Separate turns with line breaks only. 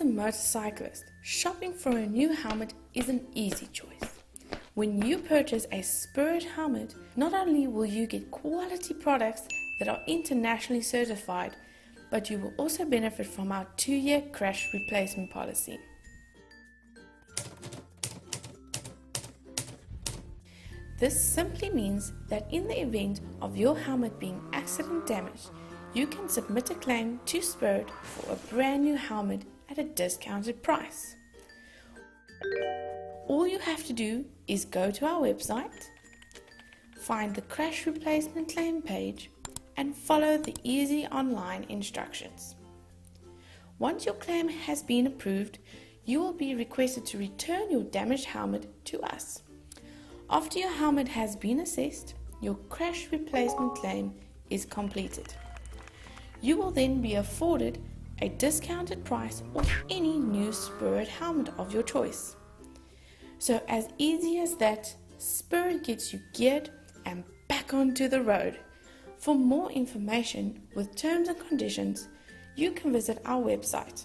a motorcyclist, shopping for a new helmet is an easy choice. When you purchase a Spirit helmet, not only will you get quality products that are internationally certified, but you will also benefit from our 2-year crash replacement policy. This simply means that in the event of your helmet being accident damaged, you can submit a claim to Spirit for a brand new helmet at a discounted price. All you have to do is go to our website, find the crash replacement claim page, and follow the easy online instructions. Once your claim has been approved, you will be requested to return your damaged helmet to us. After your helmet has been assessed, your crash replacement claim is completed. You will then be afforded a discounted price of any new Spirit helmet of your choice. So as easy as that, Spirit gets you geared and back onto the road. For more information with terms and conditions, you can visit our website.